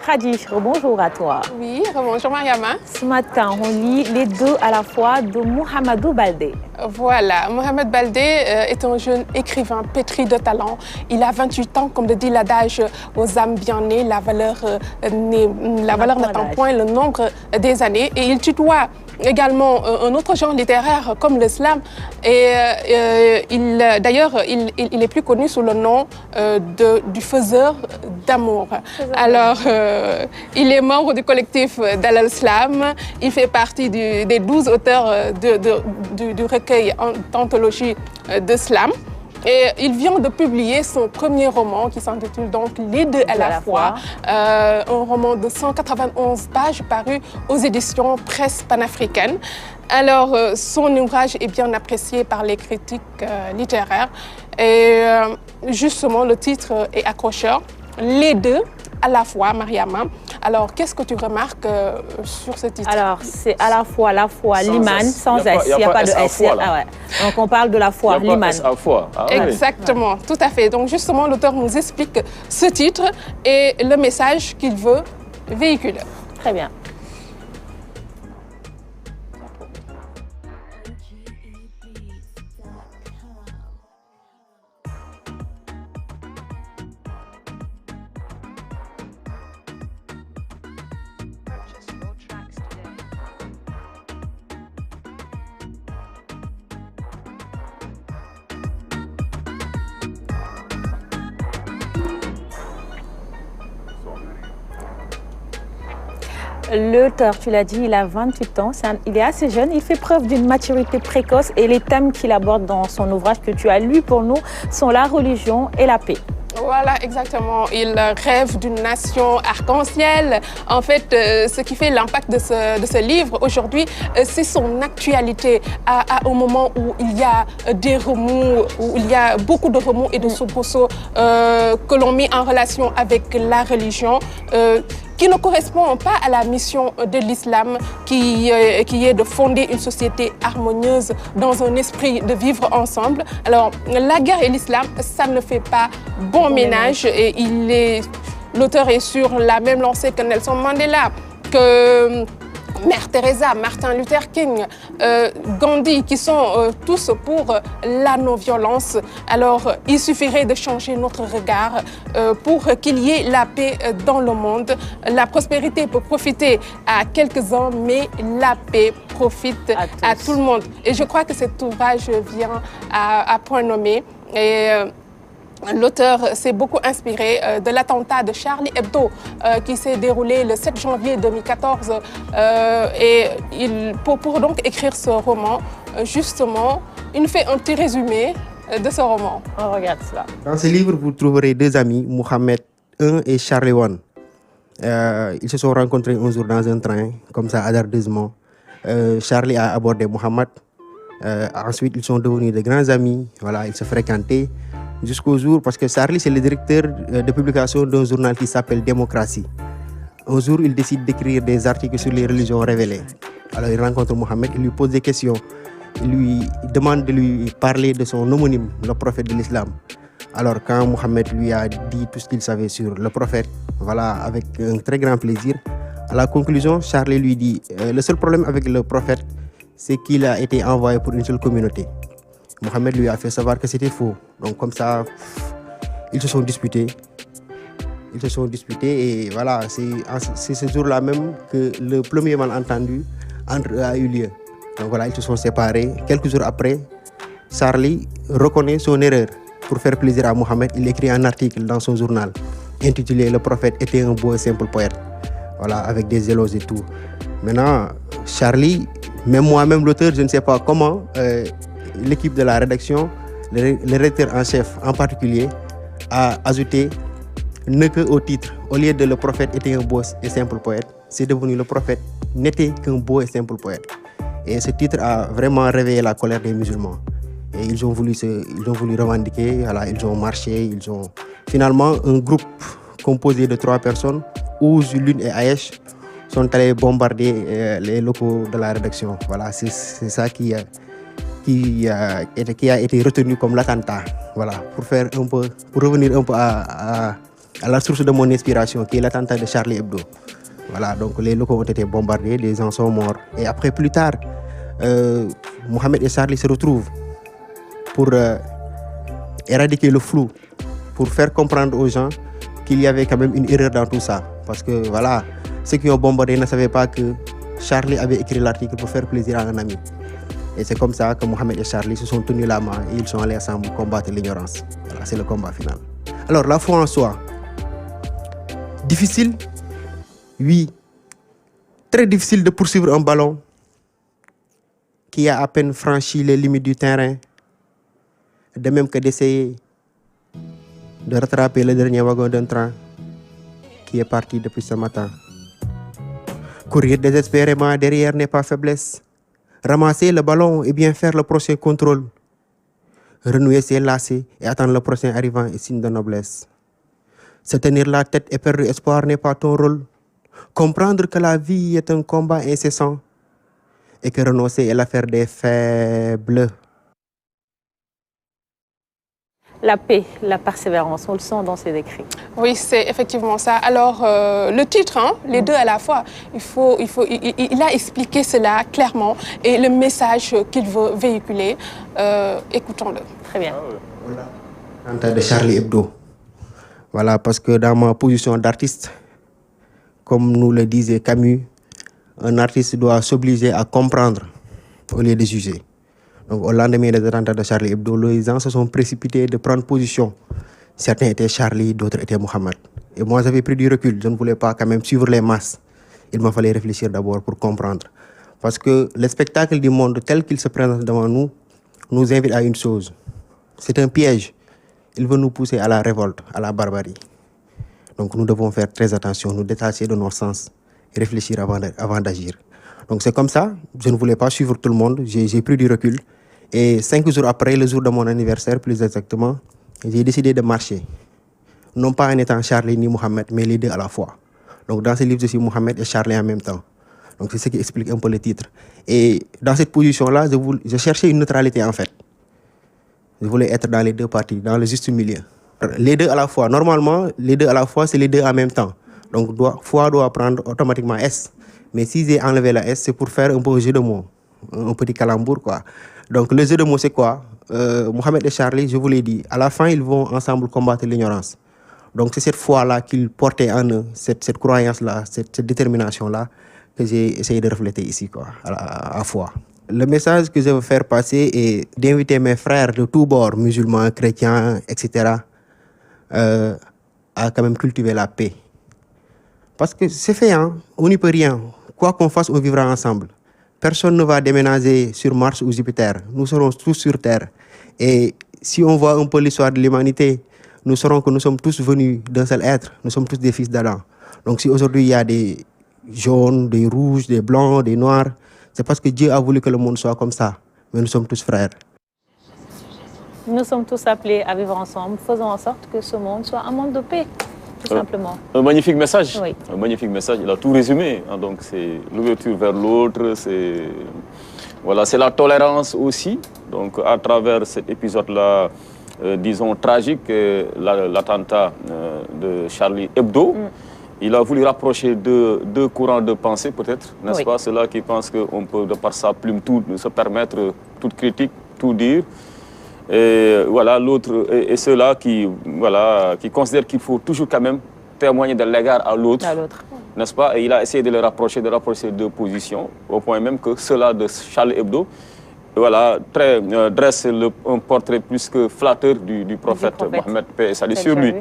Khady, bonjour à toi. Oui, bonjour Mariama. Ce matin, on lit Les deux à la fois de Mouhamadou Baldé. Voilà, Mohamed Baldé est un jeune écrivain pétri de talent. Il a 28 ans, comme le dit l'adage aux âmes bien nées, la valeur n'attend point le nombre des années. Et il tutoie également un autre genre littéraire comme le slam. Et d'ailleurs, il est plus connu sous le nom du faiseur d'amour. Alors, il est membre du collectif Dalal Slam. Il fait partie des 12 auteurs du recueil d'anthologie de slam. Et il vient de publier son premier roman qui s'intitule donc Les deux à la fois. Un roman de 191 pages paru aux éditions Presse panafricaine. Alors, son ouvrage est bien apprécié par les critiques littéraires. Et justement, le titre est accrocheur. Les deux à la fois, Mariama. Alors, qu'est-ce que tu remarques sur ce titre? Alors, c'est à la fois Liman, sans S. Il n'y a pas de S. Ah ouais. Donc, on parle de la foi, Liman. Exactement, tout à fait. Donc, justement, l'auteur nous explique ce titre et le message qu'il veut véhiculer. Très bien. L'auteur, tu l'as dit, il a 28 ans, il est assez jeune, il fait preuve d'une maturité précoce et les thèmes qu'il aborde dans son ouvrage que tu as lu pour nous sont la religion et la paix. Voilà, exactement. Il rêve d'une nation arc-en-ciel. En fait, ce qui fait l'impact de ce livre aujourd'hui, c'est son actualité au moment où il y a des remous, où il y a beaucoup de remous et de soubresauts que l'on met en relation avec la religion. Qui ne correspond pas à la mission de l'islam qui est de fonder une société harmonieuse dans un esprit de vivre ensemble. Alors, la guerre et l'islam, ça ne fait pas bon ménage et l'auteur est sur la même lancée que Nelson Mandela, que Mère Teresa, Martin Luther King, Gandhi, qui sont tous pour la non-violence. Alors, il suffirait de changer notre regard pour qu'il y ait la paix dans le monde. La prospérité peut profiter à quelques-uns, mais la paix profite à tout le monde. Et je crois que cet ouvrage vient à point nommé. Et l'auteur s'est beaucoup inspiré de l'attentat de Charlie Hebdo qui s'est déroulé le 7 janvier 2014. Et pour donc écrire ce roman, justement, il nous fait un petit résumé de ce roman. On regarde cela. Dans ce livre, vous trouverez deux amis, Mohamed I et Charlie I. Ils se sont rencontrés un jour dans un train, comme ça, hasardeusement. Charlie a abordé Mohamed. Ensuite, ils sont devenus de grands amis. Voilà, ils se fréquentaient. Jusqu'au jour, parce que Charlie, c'est le directeur de publication d'un journal qui s'appelle Démocratie. Un jour, il décide d'écrire des articles sur les religions révélées. Alors, il rencontre Mohamed, il lui pose des questions. Il lui demande de lui parler de son homonyme, le prophète de l'islam. Alors, quand Mohamed lui a dit tout ce qu'il savait sur le prophète, voilà, avec un très grand plaisir, à la conclusion, Charlie lui dit le seul problème avec le prophète, c'est qu'il a été envoyé pour une seule communauté. Mohamed lui a fait savoir que c'était faux. Donc comme ça, ils se sont disputés. Et voilà, c'est ce jour-là même que le premier malentendu entre eux a eu lieu. Donc voilà, ils se sont séparés. Quelques jours après, Charlie reconnaît son erreur. Pour faire plaisir à Mohamed, il écrit un article dans son journal intitulé « Le prophète était un beau et simple poète ». Voilà, avec des éloges et tout. Maintenant, Charlie, même moi-même l'auteur, je ne sais pas comment... l'équipe de la rédaction, le rédacteur en chef en particulier, a ajouté ne que au titre. Au lieu de le prophète était un beau et simple poète, c'est devenu le prophète n'était qu'un beau et simple poète. Et ce titre a vraiment réveillé la colère des musulmans. Et ils ont voulu revendiquer, voilà, ils ont marché, Finalement, un groupe composé de 3 personnes, Ouz, Lune et Ayesh, sont allés bombarder les locaux de la rédaction. Voilà, c'est ça qui a été retenu comme l'attentat. Voilà, pour revenir un peu à à la source de mon inspiration, qui est l'attentat de Charlie Hebdo. Voilà, donc les locaux ont été bombardés, des gens sont morts. Et après, plus tard, Mohamed et Charlie se retrouvent pour éradiquer le flou, pour faire comprendre aux gens qu'il y avait quand même une erreur dans tout ça. Parce que voilà, ceux qui ont bombardé ne savaient pas que Charlie avait écrit l'article pour faire plaisir à un ami. Et c'est comme ça que Mohamed et Charlie se sont tenus la main et ils sont allés ensemble combattre l'ignorance. Voilà, c'est le combat final. Alors, la foi en soi, difficile, oui. Très difficile de poursuivre un ballon qui a à peine franchi les limites du terrain, de même que d'essayer de rattraper le dernier wagon d'un train qui est parti depuis ce matin. Courir désespérément derrière n'est pas faiblesse. Ramasser le ballon et bien faire le prochain contrôle. Renouer ses lacets et attendre le prochain arrivant est signe de noblesse. Se tenir la tête et perdre espoir n'est pas ton rôle. Comprendre que la vie est un combat incessant et que renoncer est l'affaire des faibles. La paix, la persévérance, on le sent dans ses écrits. Oui, c'est effectivement ça. Alors, le titre, hein, les deux à la fois, il a expliqué cela clairement et le message qu'il veut véhiculer, écoutons-le. Très bien. L'attentat de Charlie Hebdo. Voilà, parce que dans ma position d'artiste, comme nous le disait Camus, un artiste doit s'obliger à comprendre au lieu de juger. Donc, au lendemain des attentats de Charlie Hebdo, les gens se sont précipités de prendre position. Certains étaient Charlie, d'autres étaient Mohamed. Et moi, j'avais pris du recul. Je ne voulais pas quand même suivre les masses. Il m'a fallu réfléchir d'abord pour comprendre. Parce que le spectacle du monde tel qu'il se présente devant nous invite à une chose. C'est un piège. Il veut nous pousser à la révolte, à la barbarie. Donc nous devons faire très attention, nous détacher de nos sens et réfléchir avant d'agir. Donc c'est comme ça, je ne voulais pas suivre tout le monde, j'ai pris du recul. Et 5 jours après, le jour de mon anniversaire plus exactement, j'ai décidé de marcher. Non pas en étant Charlie ni Mohamed, mais les deux à la fois. Donc dans ce livre, je suis Mohamed et Charlie en même temps. Donc c'est ce qui explique un peu le titre. Et dans cette position-là, je cherchais une neutralité en fait. Je voulais être dans les deux parties, dans le juste milieu. Les deux à la fois. Normalement, les deux à la fois, c'est les deux en même temps. Donc, foi doit prendre automatiquement S. Mais si j'ai enlevé la S, c'est pour faire un peu un jeu de mots. Un petit calembour, quoi. Donc, le jeu de mots, c'est quoi? Mohamed et Charlie, je vous l'ai dit, à la fin, ils vont ensemble combattre l'ignorance. Donc, c'est cette foi-là qu'ils portaient en eux, cette croyance-là, cette détermination-là, que j'ai essayé de refléter ici, quoi, à la foi. Le message que je veux faire passer est d'inviter mes frères de tous bords, musulmans, chrétiens, etc., à quand même cultiver la paix. Parce que c'est fait, hein? On n'y peut rien. Quoi qu'on fasse, on vivra ensemble. Personne ne va déménager sur Mars ou Jupiter. Nous serons tous sur Terre. Et si on voit un peu l'histoire de l'humanité, nous saurons que nous sommes tous venus d'un seul être. Nous sommes tous des fils d'Adam. Donc si aujourd'hui il y a des jaunes, des rouges, des blancs, des noirs, c'est parce que Dieu a voulu que le monde soit comme ça. Mais nous sommes tous frères. Nous sommes tous appelés à vivre ensemble. Faisons en sorte que ce monde soit un monde de paix, tout simplement. Un magnifique message. Oui. Un magnifique message. Il a tout résumé. Hein, donc c'est l'ouverture vers l'autre, c'est voilà, c'est la tolérance aussi. Donc à travers cet épisode-là, disons tragique, l'attentat de Charlie Hebdo. Il a voulu rapprocher deux courants de pensée, peut-être, n'est-ce pas? Ceux-là qui pensent qu'on peut, de par sa plume, tout se permettre toute critique, tout dire. Et voilà, l'autre, et ceux-là qui considèrent qu'il faut toujours quand même témoigner de l'égard à l'autre, n'est-ce pas? Et il a essayé de les rapprocher, deux positions, au point même que ceux-là de Charlie Hebdo, voilà, dresse un portrait plus que flatteur du prophète Mohamed, paix et salut sur lui.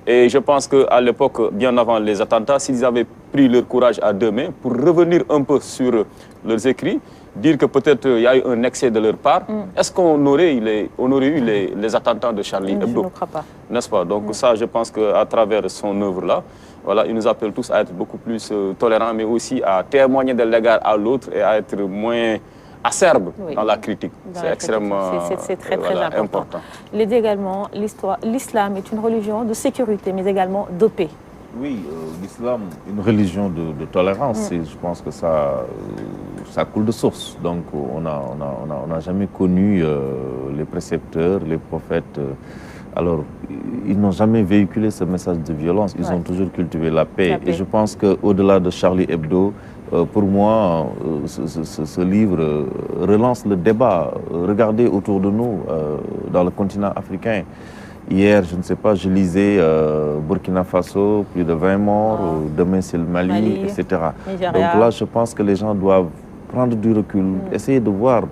Et je pense qu'à l'époque, bien avant les attentats, s'ils avaient pris leur courage à deux mains pour revenir un peu sur leurs écrits, dire que peut-être il y a eu un excès de leur part, est-ce qu'on aurait eu les attentats de Charlie Hebdo? Je ne crois pas. N'est-ce pas? Donc ça, je pense qu'à travers son œuvre-là, voilà, il nous appelle tous à être beaucoup plus tolérants, mais aussi à témoigner de l'égard à l'autre et à être moins acerbe dans la critique. C'est extrêmement très important. Il dit également, l'islam est une religion de sécurité, mais également de paix. Oui, l'islam, une religion de tolérance, et je pense que ça coule de source. Donc on n'a jamais connu les précepteurs, les prophètes Alors, ils n'ont jamais véhiculé ce message de violence. Ils ont toujours cultivé la paix. Et je pense qu'au-delà de Charlie Hebdo, pour moi, ce livre relance le débat. Regardez autour de nous, dans le continent africain. Hier, je ne sais pas, je lisais Burkina Faso, plus de 20 morts, demain c'est le Mali, etc. Nigeria. Donc là, je pense que les gens doivent prendre du recul, essayer de voir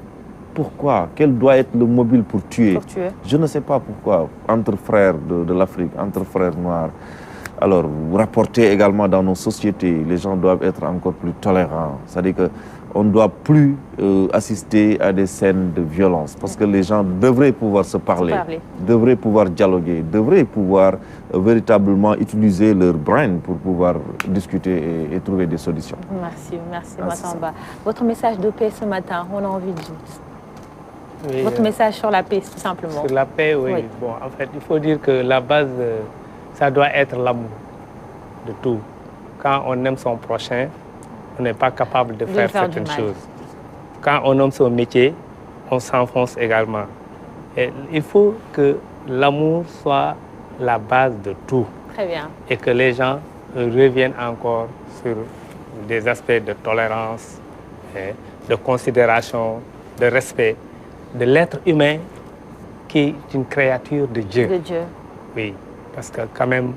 pourquoi, quel doit être le mobile pour tuer. Je ne sais pas pourquoi, entre frères de l'Afrique, entre frères noirs. Alors, vous rapportez également dans nos sociétés, les gens doivent être encore plus tolérants. C'est-à-dire qu'on ne doit plus assister à des scènes de violence parce que les gens devraient pouvoir se parler, devraient pouvoir dialoguer, devraient pouvoir véritablement utiliser leur brain pour pouvoir discuter et trouver des solutions. Merci Massamba. Votre message de paix ce matin, on a envie de vous. Votre message sur la paix, tout simplement. Sur la paix, oui. Bon, en fait, il faut dire que la base, ça doit être l'amour de tout. Quand on aime son prochain, on n'est pas capable de faire certaines choses. Quand on aime son métier, on s'enfonce également. Et il faut que l'amour soit la base de tout. Très bien. Et que les gens reviennent encore sur des aspects de tolérance, de considération, de respect de l'être humain qui est une créature de Dieu. De Dieu. Oui, parce que quand même,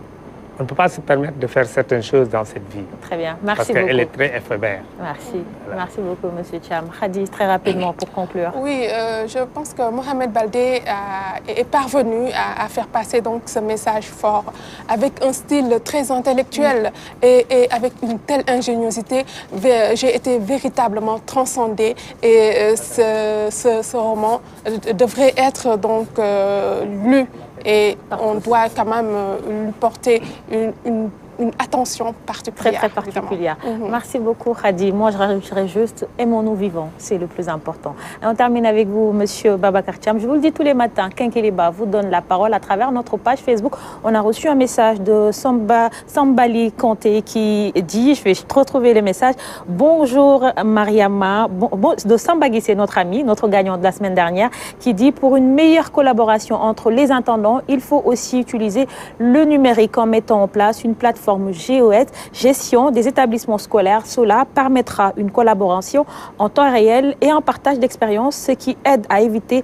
on ne peut pas se permettre de faire certaines choses dans cette vie. Très bien, merci beaucoup. Parce qu'elle est très éphémère. Merci, merci beaucoup, Monsieur Thiam. Khady, très rapidement pour conclure. Oui, je pense que Mohamed Baldé est parvenu à faire passer donc ce message fort avec un style très intellectuel et avec une telle ingéniosité. J'ai été véritablement transcendée et ce roman devrait être donc lu. Et on doit quand même lui porter une attention particulière. Très particulière. Merci beaucoup, Khady. Moi, je rajouterais juste « aimons-nous vivants », c'est le plus important. Et on termine avec vous, Monsieur Babacar Thiam. Je vous le dis tous les matins, Kenkeliba vous donne la parole à travers notre page Facebook. On a reçu un message de Sambali Kanté qui dit, je vais retrouver le message, « Bonjour Mariama », de Sambagui, c'est notre ami, notre gagnant de la semaine dernière, qui dit « Pour une meilleure collaboration entre les intendants, il faut aussi utiliser le numérique en mettant en place une plateforme GOS, gestion des établissements scolaires. Cela permettra une collaboration en temps réel et un partage d'expériences, ce qui aide à éviter